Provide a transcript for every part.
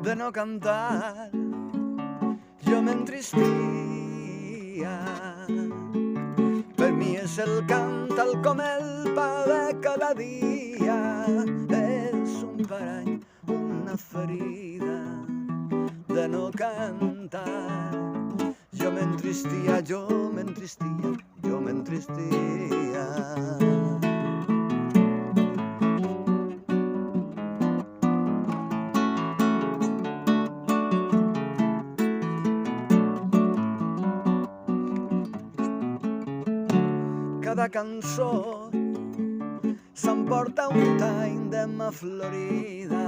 De no cantar jo m'entristia. Per mi és el cant tal com el pa de cada dia. És un parany, una ferida de no cantar. Jo m'entristia, jo m'entristia, jo m'entristia. Cada cançó s'emporta un tany de ma florida,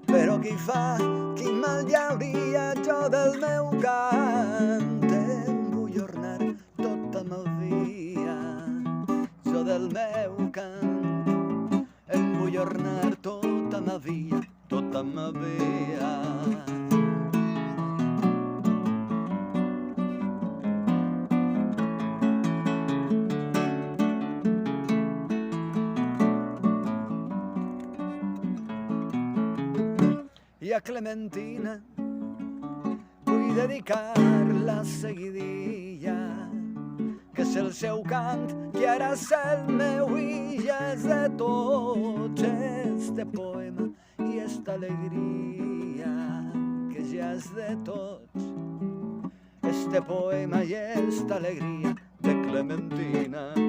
però qui fa, qui mal hi hauria jo del meu cant. Em vull ornar tota ma vida, jo del meu cant. Em vull ornar tota ma vida, tota ma vida. I a Clementina vull dedicar la seguidilla, que és el seu cant, que ara és el meu i ja és de tots. Este poema i esta alegria, que ja és de tots. Este poema i esta alegria de Clementina.